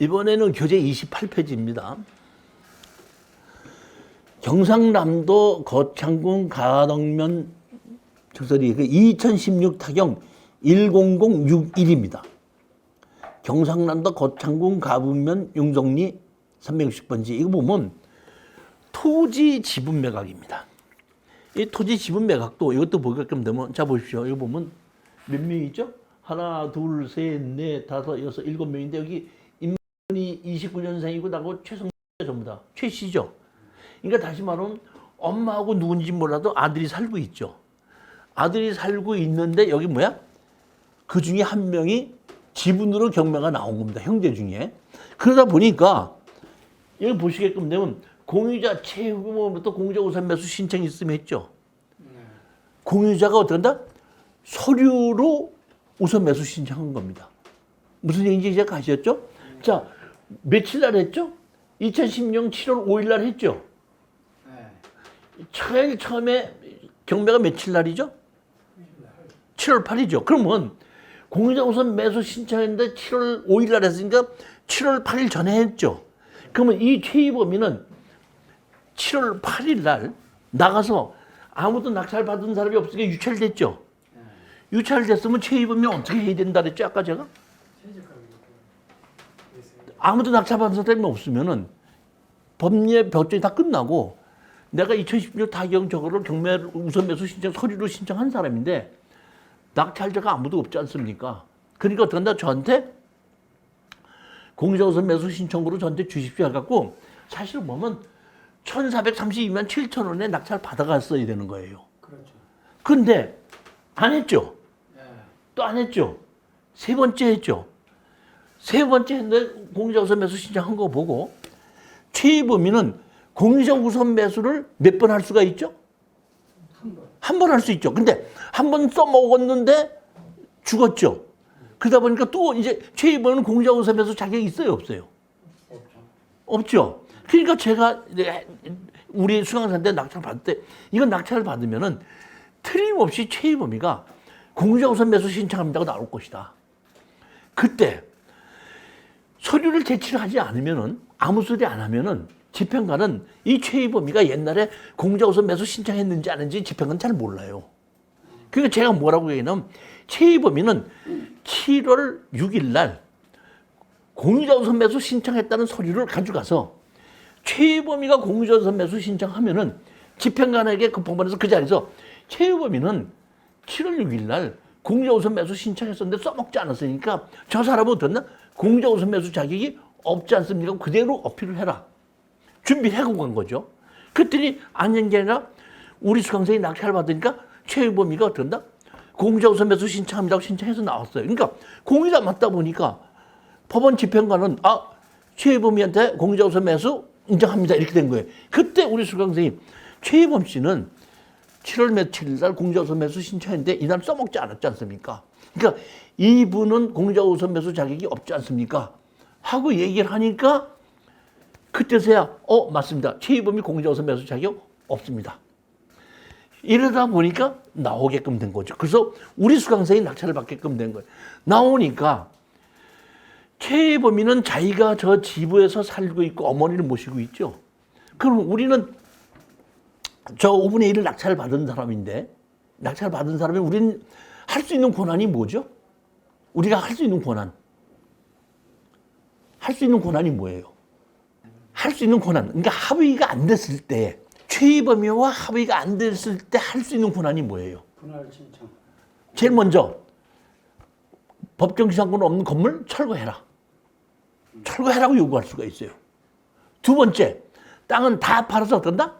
이번에는 교재 28페이지입니다. 경상남도 거창군 가덕면 적설이 2016 타경 10061입니다. 경상남도 거창군 가북면 용성리 360번지. 이거 보면 토지 지분 매각입니다. 이 토지 지분 매각도 이것도 보게끔 되면, 자 보십시오. 이거 보면 몇 명이죠? 하나, 둘, 셋, 넷, 다섯, 여섯, 일곱 명인데 여기 인문이 29년생이고 나고 최성자 전부 다 최씨죠. 그러니까 다시 말하면 엄마하고 누군지 몰라도 아들이 살고 있죠. 아들이 살고 있는데 여기 뭐야? 그 중에 한 명이 지분으로 경매가 나온 겁니다. 형제 중에. 그러다 보니까 여기 보시게끔 되면 공유자 채무부터 공유자 우선 매수 신청이 있으면 했죠. 공유자가 어떻게 한다? 서류로 우선 매수 신청한 겁니다. 무슨 얘기인지 이제 가셨죠? 자, 며칠 날 했죠? 2016년 7월 5일 날 했죠? 제일 처음에 경매가 며칠 날이죠? 7월 8일이죠. 그러면 공유자 우선 매수 신청했는데 7월 5일 날 했으니까 7월 8일 전에 했죠. 그러면 이 최희범이는 7월 8일 날 나가서 아무도 낙찰 받은 사람이 없으니까 유찰됐죠. 유찰됐으면 최희범이 어떻게 해야 된다 그랬죠? 아까 제가? 아무도 낙찰 받은 사람이 없으면은 법례 결정이 다 끝나고 내가 2016 타경 저거를 경매 우선 매수 신청 서류로 신청한 사람인데 낙찰자가 아무도 없지 않습니까? 그러니까 어떻게 한다? 저한테 공유자 우선 매수 신청으로 저한테 주십시오 해갖고 사실 보면 1,432만 7천 원에 낙찰 받아갔어야 되는 거예요. 그렇죠. 근데 안 했죠. 네. 또 안 했죠. 세 번째 했죠. 세 번째 했는데 공유자 우선 매수 신청한 거 보고 최희범이는 공유자 우선 매수를 몇 번 할 수가 있죠? 한 번 할 수 있죠. 근데 한 번 써먹었는데 죽었죠. 그러다 보니까 또 이제 최희범은 공유자 우선 매수 자격이 있어요, 없어요? 없죠. 없죠. 그러니까 제가 우리 수강생한테 낙찰 받을 때 이건 낙찰을 받으면은 틀림없이 최희범이가 공유자 우선 매수 신청합니다가 나올 것이다. 그때 서류를 제출을 하지 않으면은 아무 소리 안 하면은 집행관은 이 최희범이가 옛날에 공유자 우선 매수 신청했는지 안 했는지 집행관은 잘 몰라요. 그러니까 제가 뭐라고 얘기하냐면 최희범이는 7월 6일 날 공유자 우선 매수 신청했다는 서류를 가져가서 최희범이가 공유자 우선 매수 신청하면은 집행관에게 그 법원에서 그 자리에서 최희범이는 7월 6일 날 공유자 우선 매수 신청했었는데 써먹지 않았으니까 저 사람은 어떻나? 공유자 우선 매수 자격이 없지 않습니까? 그대로 어필을 해라. 준비를 해고 간 거죠. 그랬더니 아닌 게 아니라 우리 수강생이 낙찰을 받으니까 최희범이가 어떤다? 공유자 우선 매수 신청합니다고 신청해서 나왔어요. 그러니까 공유자 맞다 보니까 법원 집행관은 최희범이한테 공유자 우선 매수 인정합니다. 이렇게 된 거예요. 그때 우리 수강생이 최희범 씨는 7월 며칠 날 공유자 우선 매수 신청했는데 이날 써먹지 않았지 않습니까? 그러니까 이분은 공유자 우선 매수 자격이 없지 않습니까? 하고 얘기를 하니까 그때서야 맞습니다. 최희범이 공유자 우선 매수 자격 없습니다. 이러다 보니까 나오게끔 된 거죠. 그래서 우리 수강생이 낙찰을 받게끔 된 거예요. 나오니까 최희범이는 자기가 저 지부에서 살고 있고 어머니를 모시고 있죠. 그럼 우리는 저 5분의 1을 낙찰을 받은 사람인데 낙찰을 받은 사람이 우리는 할 수 있는 권한이 뭐죠? 우리가 할 수 있는 권한. 할 수 있는 권한이 뭐예요? 할 수 있는 권한. 그러니까 합의가 안 됐을 때 최희범이와 합의가 안 됐을 때 할 수 있는 권한이 뭐예요? 분할 신청. 제일 먼저 법정지상권 없는 건물 철거해라. 철거해라고 요구할 수가 있어요. 두 번째, 땅은 다 팔아서 어떤다?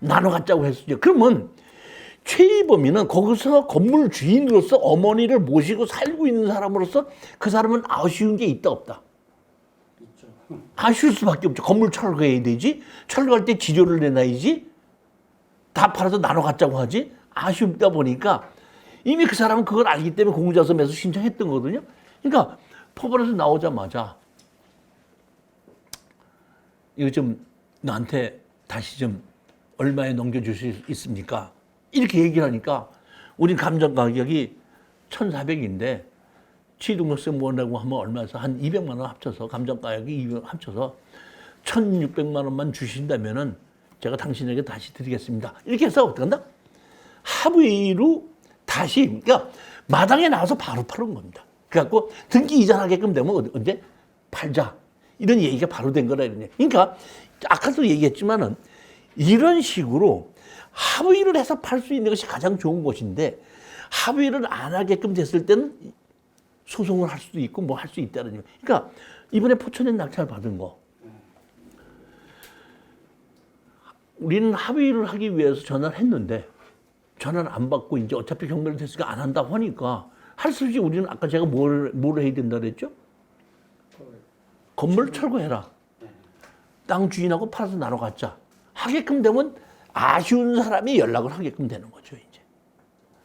나눠 갖자고 했어요. 그러면 최희범이는 거기서 건물 주인으로서 어머니를 모시고 살고 있는 사람으로서 그 사람은 아쉬운 게 있다 없다? 있죠. 아쉬울 수밖에 없죠. 건물 철거해야 되지. 철거할 때 지료를 내놔야지. 다 팔아서 나눠 갖자고 하지. 아쉽다 보니까 이미 그 사람은 그걸 알기 때문에 공유자 매수 신청했던 거거든요. 그러니까 법원에서 나오자마자 이거 좀 나한테 다시 좀 얼마에 넘겨줄 수 있습니까? 이렇게 얘기를 하니까 우린 감정 가격이 1,400인데 취등록세 뭐 내고 하면 얼마에서 한 200만 원 합쳐서 감정가액이 200 합쳐서 1,600만 원만 주신다면은 제가 당신에게 다시 드리겠습니다. 이렇게 해서 어떻게 한다? 합의로 다시 그러니까 마당에 나와서 바로 파는 겁니다. 그래갖고 등기 이전하게끔 되면 언제 팔자 이런 얘기가 바로 된 거라 이러냐. 그러니까 아까도 얘기했지만은 이런 식으로 합의를 해서 팔 수 있는 것이 가장 좋은 것인데 합의를 안 하게끔 됐을 때는 소송을 할 수도 있고 뭐 할 수 있다는 얘기. 그러니까 이번에 포천에 낙찰 받은 거 우리는 합의를 하기 위해서 전화를 했는데 전화를 안 받고 이제 어차피 경매를 됐으니까 안 한다고 하니까 할 수 없이 우리는 아까 제가 뭘 해야 된다 그랬죠? 건물을 철거해라. 땅 주인하고 팔아서 나눠 갖자. 하게끔 되면 아쉬운 사람이 연락을 하게끔 되는 거죠, 이제.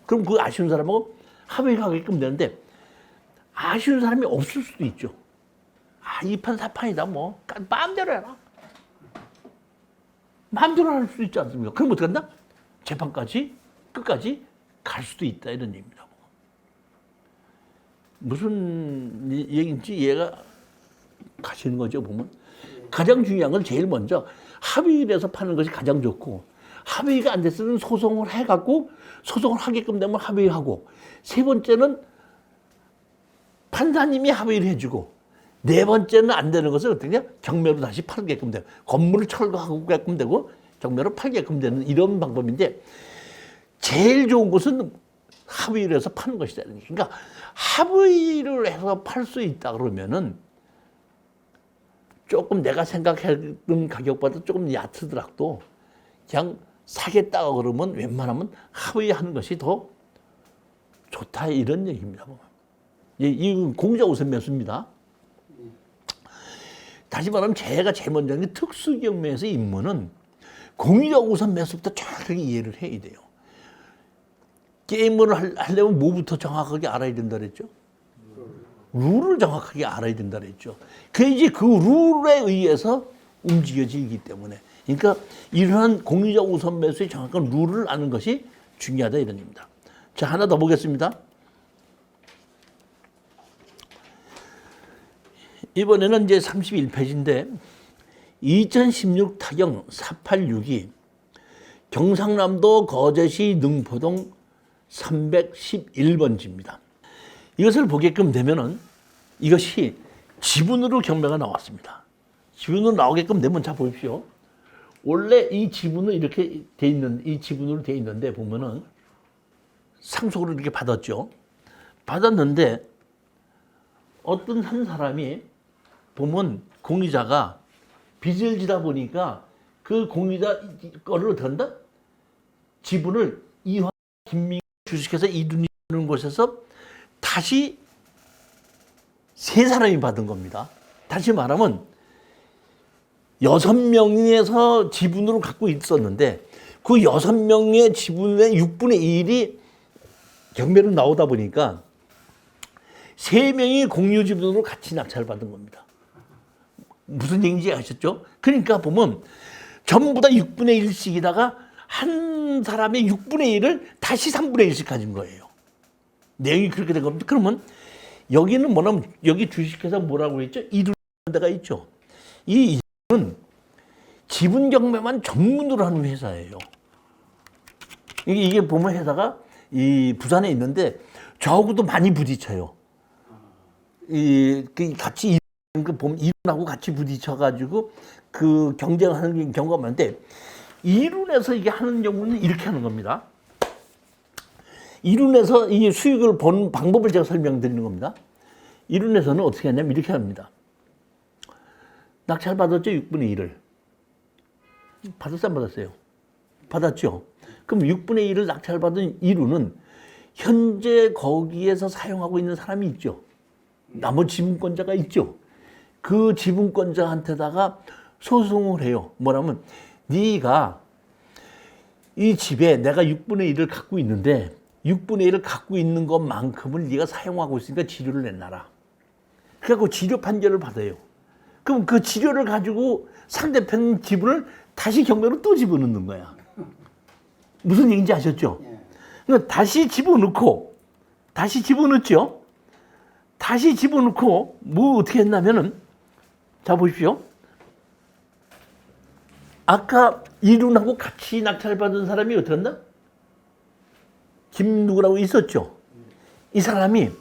그럼 그 아쉬운 사람하고 합의가 하게끔 되는데 아쉬운 사람이 없을 수도 있죠. 아, 2판 4판이다 뭐 마음대로 해라. 마음대로 할 수도 있지 않습니까? 그럼 어떻게 한다? 재판까지 끝까지 갈 수도 있다 이런 얘기입니다. 무슨 얘기인지 이해가 가시는 거죠, 보면. 가장 중요한 건 제일 먼저 합의를 해서 파는 것이 가장 좋고 합의가 안 됐으면 소송을 해갖고 소송을 하게끔 되면 합의하고 세 번째는 판사님이 합의를 해주고 네 번째는 안 되는 것을 어떻게 경매로 다시 팔게끔 되고 건물을 철거하게끔 되고 경매로 팔게끔 되는 이런 방법인데 제일 좋은 것은 합의를 해서 파는 것이다. 그러니까 합의를 해서 팔 수 있다 그러면은 조금 내가 생각했던 가격보다 조금 얕더라도 그냥 사겠다 그러면 웬만하면 합의하는 것이 더 좋다 이런 얘기입니다. 이 공자 우선 매수입니다. 다시 말하면 제가 제일 먼저 하는 게 특수경매에서 임무는 공자 우선 매수부터 정확하게 이해를 해야 돼요. 게임을 하려면 뭐부터 정확하게 알아야 된다 그랬죠? 룰을 정확하게 알아야 된다 그랬죠. 그게 이제 그 룰에 의해서 움직여지기 때문에. 그러니까 이러한 공유자 우선 매수의 정확한 룰을 아는 것이 중요하다 이런 얘기입니다. 자, 하나 더 보겠습니다. 이번에는 이제 31페이지인데 2016 타경 486이 경상남도 거제시 능포동 311번지입니다. 이것을 보게끔 되면은 이것이 지분으로 경매가 나왔습니다. 지분으로 나오게끔 되면 자 보십시오. 원래 이 지분은 이렇게 돼 있는 이 지분으로 돼 있는데 보면은 상속으로 이렇게 받았죠. 받았는데 어떤 한 사람이 보면 공유자가 빚을 지다 보니까 그 공유자 거를 어떻게 한다? 지분을 이화 김민 주식회사 이둔이라는 곳에서 다시 세 사람이 받은 겁니다. 다시 말하면 6명에서 지분으로 갖고 있었는데 그 6명의 지분의 6분의 1이 경매로 나오다 보니까 3명이 공유 지분으로 같이 낙찰을 받은 겁니다. 무슨 얘기인지 아셨죠? 그러니까 보면 전부 다 6분의 1씩이다가 한 사람의 6분의 1을 다시 3분의 1씩 가진 거예요. 내용이 그렇게 된 겁니다. 그러면 여기는 뭐냐면 여기 주식회사 뭐라고 했죠? 이둔 데가 있죠. 이 이둔은 지분 경매만 전문으로 하는 회사예요. 이게 보면 회사가 이 부산에 있는데 저하고도 많이 부딪혀요. 같이 보면 이룬하고 같이 부딪혀가지고 그 경쟁하는 경우가 많은데 이룬에서 이게 하는 경우는 이렇게 하는 겁니다. 이룬에서 이 수익을 본 방법을 제가 설명드리는 겁니다. 이룬에서는 어떻게 하냐면 이렇게 합니다. 낙찰 받았죠? 6분의 1을. 받았어요? 안 받았어요? 받았죠? 그럼 6분의 1을 낙찰 받은 이룬은 현재 거기에서 사용하고 있는 사람이 있죠. 나머지 지분권자가 있죠. 그 지분권자한테다가 소송을 해요. 뭐냐면 네가 이 집에 내가 6분의 1을 갖고 있는데 6분의 1을 갖고 있는 것만큼을 네가 사용하고 있으니까 지료를 내놔라. 그래갖고 지료 판결을 받아요. 그럼 그 지료를 가지고 상대편 지분을 다시 경매로 또 집어넣는 거야. 무슨 얘기인지 아셨죠? 그러니까 다시 집어넣고 다시 집어넣죠. 다시 집어넣고 뭐 어떻게 했냐면은 자 보십시오. 아까 이룬하고 같이 낙찰받은 사람이 어떻게 한다? 김 누구라고 있었죠? 이 사람이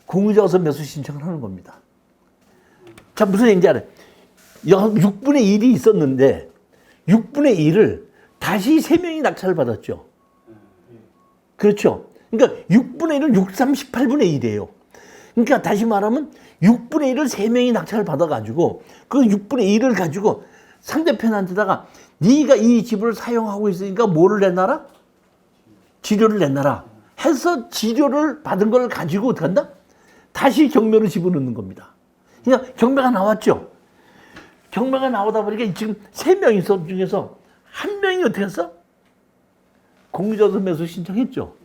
공유자우선 매수 신청을 하는 겁니다. 자, 무슨 얘기인지 알아요? 6분의 1이 있었는데 6분의 1을 다시 3명이 낙찰을 받았죠. 그렇죠? 그러니까 6분의 1은 6, 38분의 1이에요. 그러니까 다시 말하면 6분의 1을 3명이 낙찰을 받아가지고 그 6분의 1을 가지고 상대편한테다가 네가 이 집을 사용하고 있으니까 뭐를 내놔라? 지료를 내놔라 해서 지료를 받은 걸 가지고 어떻게 한다? 다시 경매로 집어넣는 겁니다. 그러니까 경매가 나왔죠. 경매가 나오다 보니까 지금 3명이 중에서 1명이 어떻게 했어? 공유자우선 매수 신청했죠.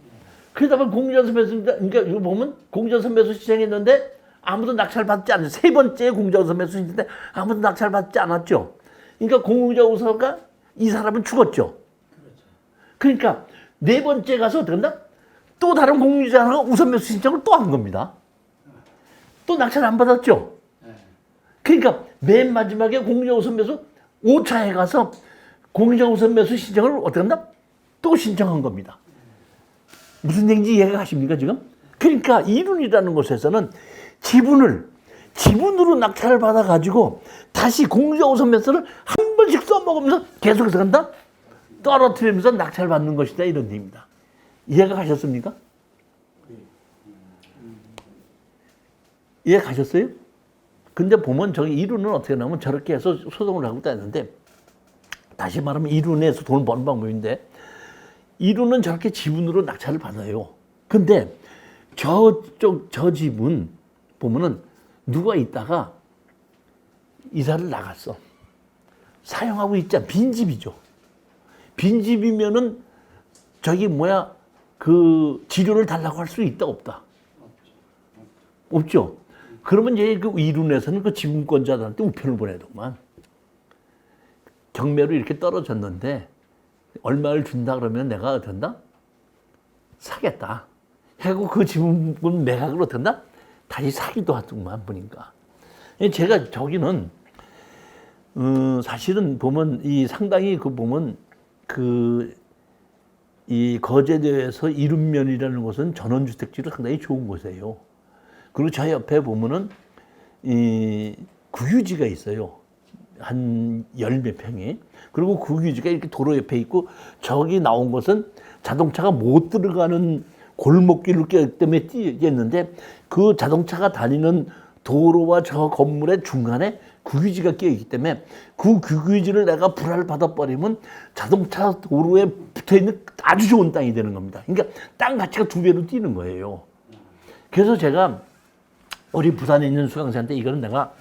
그러다 보면 공유자우선 매수, 그러니까 이거 보면 공유자우선 매수 신청했는데 아무도 낙찰 받지 않았죠. 세 번째 공유자우선 매수 신청인데 아무도 낙찰 받지 않았죠. 그러니까 공유자우선가 이 사람은 죽었죠. 그러니까 네 번째 가서 어떻게 한다? 또 다른 공유자가 우선 매수 신청을 또 한 겁니다. 또 낙찰 안 받았죠. 그러니까 맨 마지막에 공유자 우선 매수 5차에 가서 공유자 우선 매수 신청을 어떻게 한다? 또 신청한 겁니다. 무슨 얘기인지 이해가 가십니까 지금? 그러니까 이룬이라는 곳에서는 지분으로 낙찰을 받아가지고 다시 공유자 우선 매수를 한 번씩 써먹으면서 계속해서 간다? 떨어뜨리면서 낙찰을 받는 것이다 이런 얘기입니다. 이해가 가셨습니까? 이해 가셨어요? 근데 보면 저기 이룬은 어떻게 나오면 저렇게 해서 소송을 하고 다녔는데 다시 말하면 이룬에서 돈을 버는 방법인데 이룬은 저렇게 지분으로 낙찰을 받아요. 근데 저 집은 보면은 누가 있다가 이사를 나갔어. 사용하고 있잖아. 빈집이죠. 빈집이면은 저기 그 지료를 달라고 할 수 있다 없다? 없죠. 그러면 이제 그 이룬에서는 그 지분권자들한테 우편을 보내더만. 경매로 이렇게 떨어졌는데 얼마를 준다 그러면 내가 어떤다? 사겠다. 하고 그 지분권 매각을 어떤다? 다시 사기도 하더만 보니까. 제가 저기는 사실은 보면 이 상당히 그 보면 이 거제도에서 이룬면이라는 곳은 전원주택지로 상당히 좋은 곳이에요. 그리고 저 옆에 보면은 이 국유지가 있어요. 한 10몇 평이. 그리고 국유지가 이렇게 도로 옆에 있고 저기 나온 것은 자동차가 못 들어가는 골목길을 때문에 띄었는데 그 자동차가 다니는 도로와 저 건물의 중간에 국유지가 끼어 있기 때문에 그 국유지를 내가 불화를 받아버리면 자동차 도로에 붙어 있는 아주 좋은 땅이 되는 겁니다. 그러니까 땅 가치가 2배로 뛰는 거예요. 그래서 제가 우리 부산에 있는 수강생한테 이거는 내가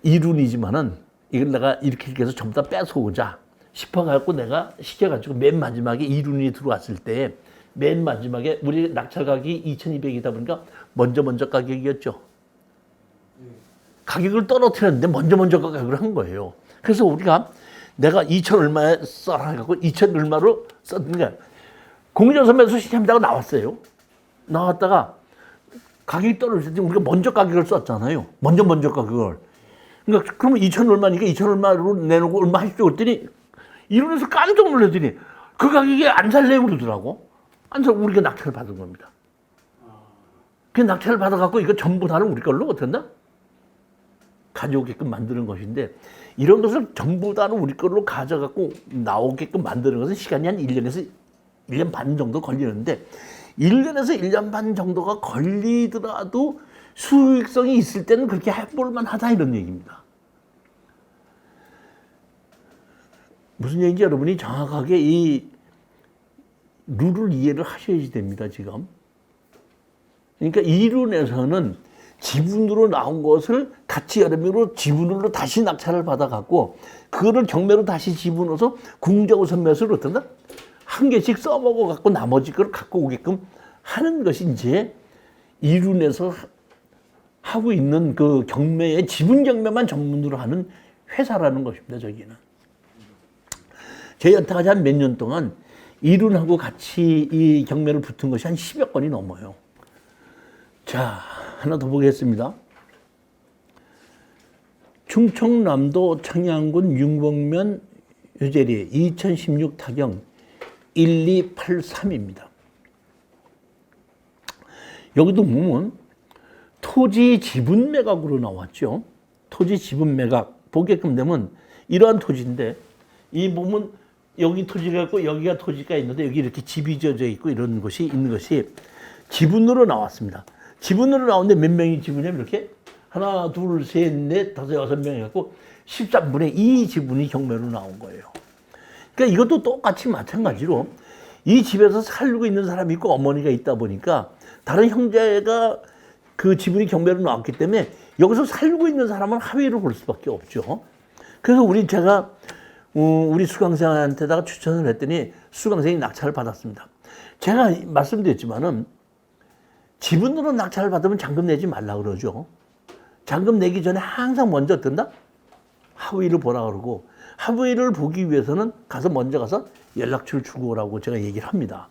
이룬이지만은 이걸 내가 이렇게 해서 전부 다 뺏어오자 싶어갖고 내가 시켜가지고 맨 마지막에 이룬이 들어왔을 때 맨 마지막에 우리 낙찰 가격이 2,200이다 보니까 먼저 가격이었죠. 가격을 떨어뜨렸는데 먼저 가격을 한 거예요. 그래서 우리가 내가 2천 얼마에 써라 해갖고 2천 얼마로 썼는데 공유자우선 매수 시켜다가 나왔어요. 나왔다가 가격이 떨어질 때 우리가 먼저 가격을 썼잖아요. 먼저 가격을. 그러니까 그러면 2천 얼마니까 2천 얼마로 내놓고 얼마 하십시오 그랬더니 이론에서 깜짝 놀랐더니 그 가격에 안 살래요 그러더라고. 안 살, 우리가 낙찰을 받은 겁니다. 그 낙찰을 받아갖고 이거 전부 다는 우리 걸로 어떻게 한다? 가져오게끔 만드는 것인데 이런 것을 전부 다는 우리 걸로 가져갖고 나오게끔 만드는 것은 시간이 한 1년에서 1년 반 정도 걸리는데 1년에서 1년 반 정도가 걸리더라도 수익성이 있을 때는 그렇게 해볼만 하다 이런 얘기입니다. 무슨 얘기인지 여러분이 정확하게 이 룰을 이해를 하셔야지 됩니다, 지금. 그러니까 이론에서는 지분으로 나온 것을 같이 여러분으로 지분으로 다시 낙찰을 받아갖고 그거를 경매로 다시 집어넣어서 공유자우선 매수를 어떤다? 한 개씩 써먹어갖고 나머지 걸 갖고 오게끔 하는 것이 이제 이룬에서 하고 있는 그 경매의 지분 경매만 전문으로 하는 회사라는 것입니다, 저기는. 제 연타가 한 몇 년 동안 이룬하고 같이 이 경매를 붙은 것이 한 10여 건이 넘어요. 자, 하나 더 보겠습니다. 충청남도 청양군 융복면 유재리 2016 타경 1283입니다. 여기도 보면 토지 지분 매각으로 나왔죠. 토지 지분 매각 보게끔 되면 이러한 토지인데 이 보면 여기 토지가 있고 여기가 토지가 있는데 여기 이렇게 집이 지어져 있고 이런 것이 있는 것이 지분으로 나왔습니다. 지분으로 나오는데 몇 명이 지분이냐면 이렇게 하나, 둘, 셋, 넷, 다섯, 여섯 명이 갖고 13분의 2 지분이 경매로 나온 거예요. 그러니까 이것도 똑같이 마찬가지로 이 집에서 살고 있는 사람이 있고 어머니가 있다 보니까 다른 형제가 그 지분이 경매로 나왔기 때문에 여기서 살고 있는 사람은 하위를 볼 수밖에 없죠. 그래서 제가 우리 수강생한테다가 추천을 했더니 수강생이 낙찰을 받았습니다. 제가 말씀드렸지만은 지분으로 낙찰을 받으면 잔금 내지 말라 그러죠. 잔금 내기 전에 항상 먼저 어떤다? 하위를 보라 그러고 하위를 보기 위해서는 먼저 가서 연락처를 주고 오라고 제가 얘기를 합니다.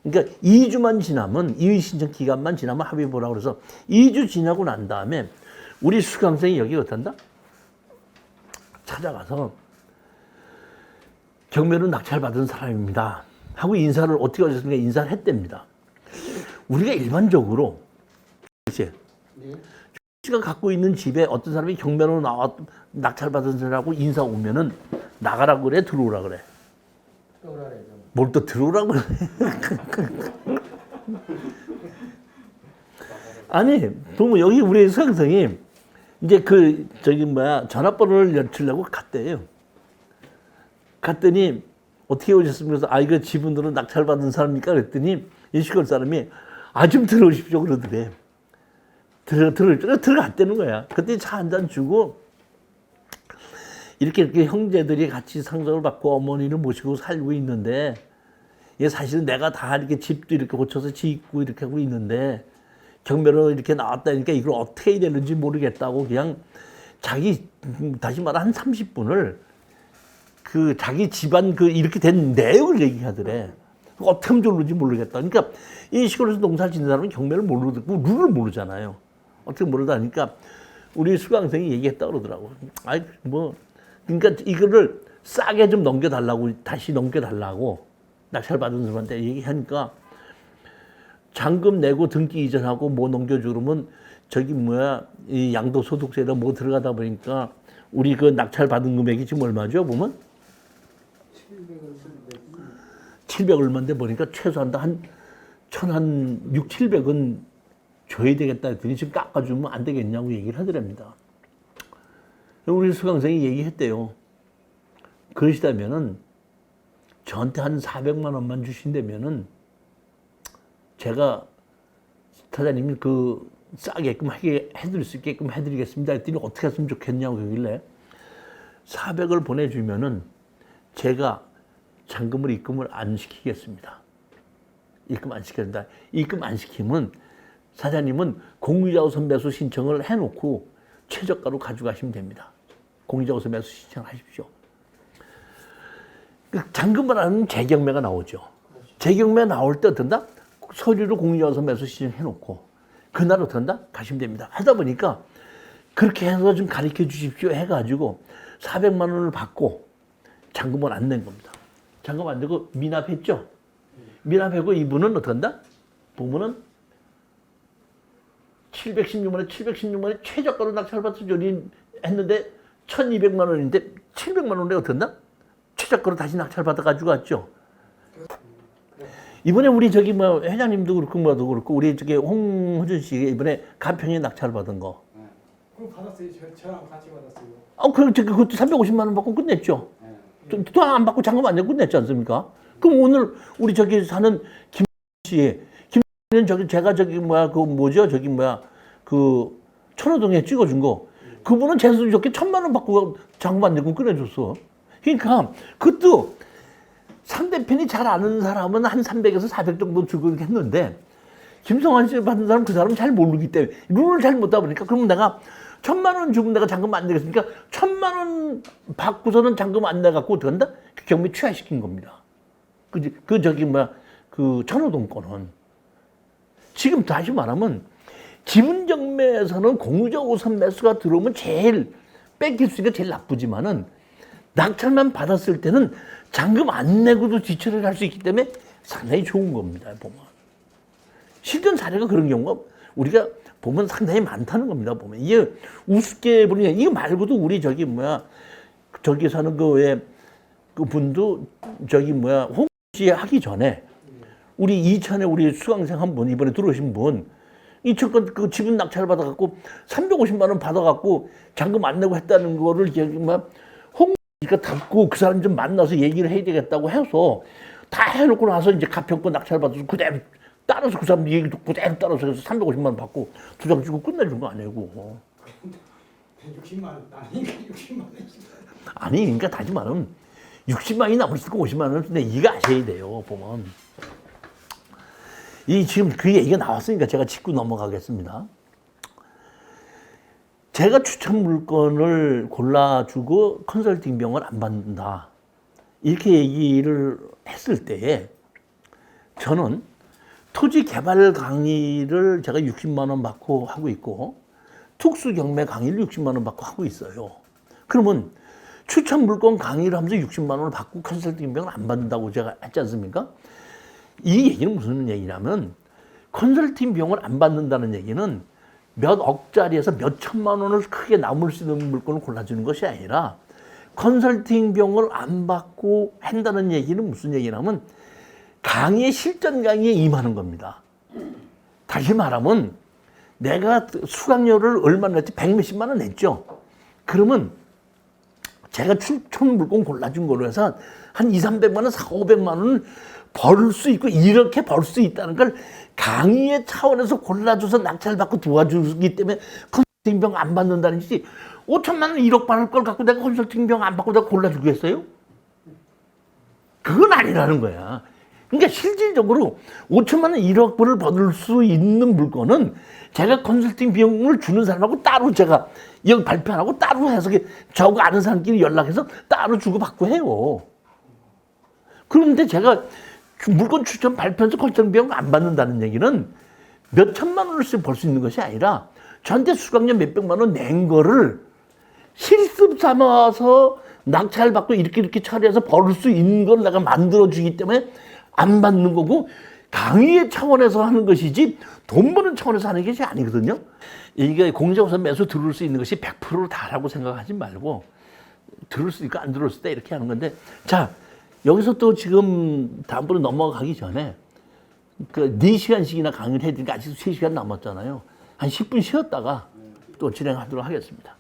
그러니까 2주만 지나면 이의 신청 기간만 지나면 합의 보라 그래서 2주 지나고 난 다음에 우리 수강생이 여기 어떤다? 찾아가서 경매로 낙찰 받은 사람입니다 하고 인사를 어떻게 하셨습니까? 인사를 했답니다. 우리가 일반적으로 이제 씨가 갖고 있는 집에 어떤 사람이 경매로 낙찰 받은 사람하고 인사 오면은 나가라고 그래, 들어오라 그래. 뭘 또 들어오라고 그래. 아니, 보면 여기 우리 수강생이 이제 전화번호를 여쭈려고 갔대요. 갔더니 어떻게 오셨습니까? 그래서 이거 지분으로 낙찰 받은 사람입니까? 그랬더니 이 시골 사람이 좀 들어오십시오 그러더래. 들어갔다는 거야. 그때 차 한 잔 주고 이렇게 형제들이 같이 상속을 받고 어머니를 모시고 살고 있는데 사실은 내가 다 이렇게 집도 이렇게 고쳐서 짓고 이렇게 하고 있는데 경매로 이렇게 나왔다니까 이걸 어떻게 해야 되는지 모르겠다고 그냥 자기 다시 말해 한 30분을 자기 집안 이렇게 된 내용을 얘기하더래. 어떻게 하면 좋을지 모르겠다. 그러니까 이 시골에서 농사 짓는 사람은 경매를 모르고 룰을 모르잖아요. 어떻게 모르다 하니까 우리 수강생이 얘기했다 그러더라고. 그러니까 이거를 싸게 좀 넘겨달라고, 다시 넘겨달라고 낙찰 받은 사람한테 얘기하니까 잔금 내고 등기 이전하고 뭐 넘겨주면 이 양도소득세에다 뭐 들어가다 보니까 우리 그 낙찰 받은 금액이 지금 얼마죠? 보면 700 얼마인데 보니까 최소한 한 6, 700은 줘야 되겠다 했더니 지금 깎아주면 안 되겠냐고 얘기를 하더랍니다. 우리 수강생이 얘기했대요. 그러시다면은 저한테 한 400만 원만 주신다면은 제가 사장님이 싸게끔 해드릴 수 있게끔 해드리겠습니다 했더니 어떻게 했으면 좋겠냐고 그러길래 400을 보내주면은 제가 잔금을 입금을 안 시키겠습니다. 입금 안 시켰다. 입금 안 시키면 사장님은 공유자우선 매수 신청을 해놓고 최저가로 가져가시면 됩니다. 공유자우선 매수 신청하십시오. 잔금을 하는 재경매가 나오죠. 재경매 나올 때 어떤다? 서류를 공유자우선 매수 신청해놓고 그날 어떤다? 가시면 됩니다. 하다 보니까 그렇게 해서 좀 가르쳐 주십시오 해가지고 400만 원을 받고 잔금을 안 낸 겁니다. 잔금 안 내고 미납했죠. 미납하고 이분은 어떤다? 보면은 716만 원에 최저가로 낙찰받아서 했는데 1200만 원인데 700만 원에 어떤다? 최저가로 다시 낙찰받아가지고 왔죠. 이번에 우리 회장님도 그렇고 뭐도 그렇고 우리 홍호준 씨 이번에 간평에 낙찰 받은 거. 그거 받았어요. 저랑 같이 받았어요. 그럼 그것도 350만 원 받고 끝냈죠. 또 안 받고 잔금 안 내고 끝냈지 않습니까? 그럼 오늘 우리 사는 김 씨, 김씨는 제가 천호동에 찍어준 거, 그분은 재수 좋게 1000만 원 받고 잔금 안 내고 끝내줬어. 그러니까 그것도 상대편이 잘 아는 사람은 한 300에서 400 정도 주고 이렇게 했는데 김성환 씨 받은 사람 그 사람은 잘 모르기 때문에 룰을 잘 못하다 보니까 그러면 내가 1000만 원 주고 내가 잔금 안 내겠으니까 1000만 원 받고서는 잔금 안 내갖고 어떻게 한다? 경매 취하시킨 겁니다. 천호동 거는 지금 다시 말하면 지분 경매에서는 공유자 우선 매수가 들어오면 제일 뺏길 수 있는 게 제일 나쁘지만은 낙찰만 받았을 때는 잔금 안 내고도 지출을 할 수 있기 때문에 상당히 좋은 겁니다. 보면 실전 사례가 그런 경우가 우리가 보면 상당히 많다는 겁니다. 보면 이게 우습게 보니까 이거 말고도 우리 저기 사는 그 분도 홍씨 하기 전에 우리 이천에 우리 수강생 한 분 이번에 들어오신 분 이천건 그 지분 낙찰 받아갖고 350만 원 받아갖고 잔금 안 내고 했다는 거를 홍씨가 듣고 그 사람 좀 만나서 얘기를 해야 되겠다고 해서 다 해놓고 나서 이제 가평권 낙찰 받아서 그대로 따라서 그 사람 얘기 듣고 그대로 따라서 해서 350만 원 받고 두 장 주고 끝내준 거 아니고. 60만 원 아니니까 60만 원. 아니 그러니까 다시 말하면 60만 원이 남을 수고 50만 원을 근데 이거 아셔야 돼요. 보면 이 지금 그 얘기가 나왔으니까 제가 짚고 넘어가겠습니다. 제가 추천 물건을 골라주고 컨설팅 비용을 안 받는다 이렇게 얘기를 했을 때에 저는 토지 개발 강의를 제가 60만 원 받고 하고 있고 특수 경매 강의를 60만 원 받고 하고 있어요. 그러면 추천 물건 강의를 하면서 60만 원을 받고 컨설팅 비용을 안 받는다고 제가 했지 않습니까? 이 얘기는 무슨 얘기냐면 컨설팅 비용을 안 받는다는 얘기는 몇 억짜리에서 몇 천만 원을 크게 남을 수 있는 물건을 골라주는 것이 아니라 컨설팅 비용을 안 받고 한다는 얘기는 무슨 얘기냐면 강의 실전 강의에 임하는 겁니다. 다시 말하면 내가 수강료를 얼마나 냈지? 100몇십만 원 냈죠. 그러면 제가 추천 물건 골라준 걸로 해서 한 2, 300만 원, 4, 500만 원을 벌 수 있고 이렇게 벌 수 있다는 걸 강의의 차원에서 골라줘서 낙찰받고 도와주기 때문에 컨설팅 비용 안 받는다는 짓이 5천만 원, 1억 받을 걸 갖고 내가 컨설팅 비용 안 받고 내가 골라주겠어요? 그건 아니라는 거야. 그러니까 실질적으로 5천만 원, 1억 불을 받을 수 있는 물건은 제가 컨설팅 비용을 주는 사람하고 따로 제가 여기 발표 안 하고 따로 해서 저거 아는 사람끼리 연락해서 따로 주고받고 해요. 그런데 제가 물건 추천 발표해서 컨설팅 비용 안 받는다는 얘기는 몇 천만 원을 벌 수 있는 것이 아니라 저한테 수강료 몇백만 원 낸 거를 실습 삼아서 낙찰받고 이렇게 처리해서 벌 수 있는 걸 내가 만들어주기 때문에 안 받는 거고 강의의 차원에서 하는 것이지 돈 버는 차원에서 하는 것이 아니거든요. 이게 공정우선 매수 들을 수 있는 것이 100% 다라고 생각하지 말고 들을 수 있고 안 들을 수 있다 이렇게 하는 건데 자 여기서 또 지금 다음번에 넘어가기 전에 그 4시간씩이나 강의를 해야 되니까 아직 3시간 남았잖아요. 한 10분 쉬었다가 또 진행하도록 하겠습니다.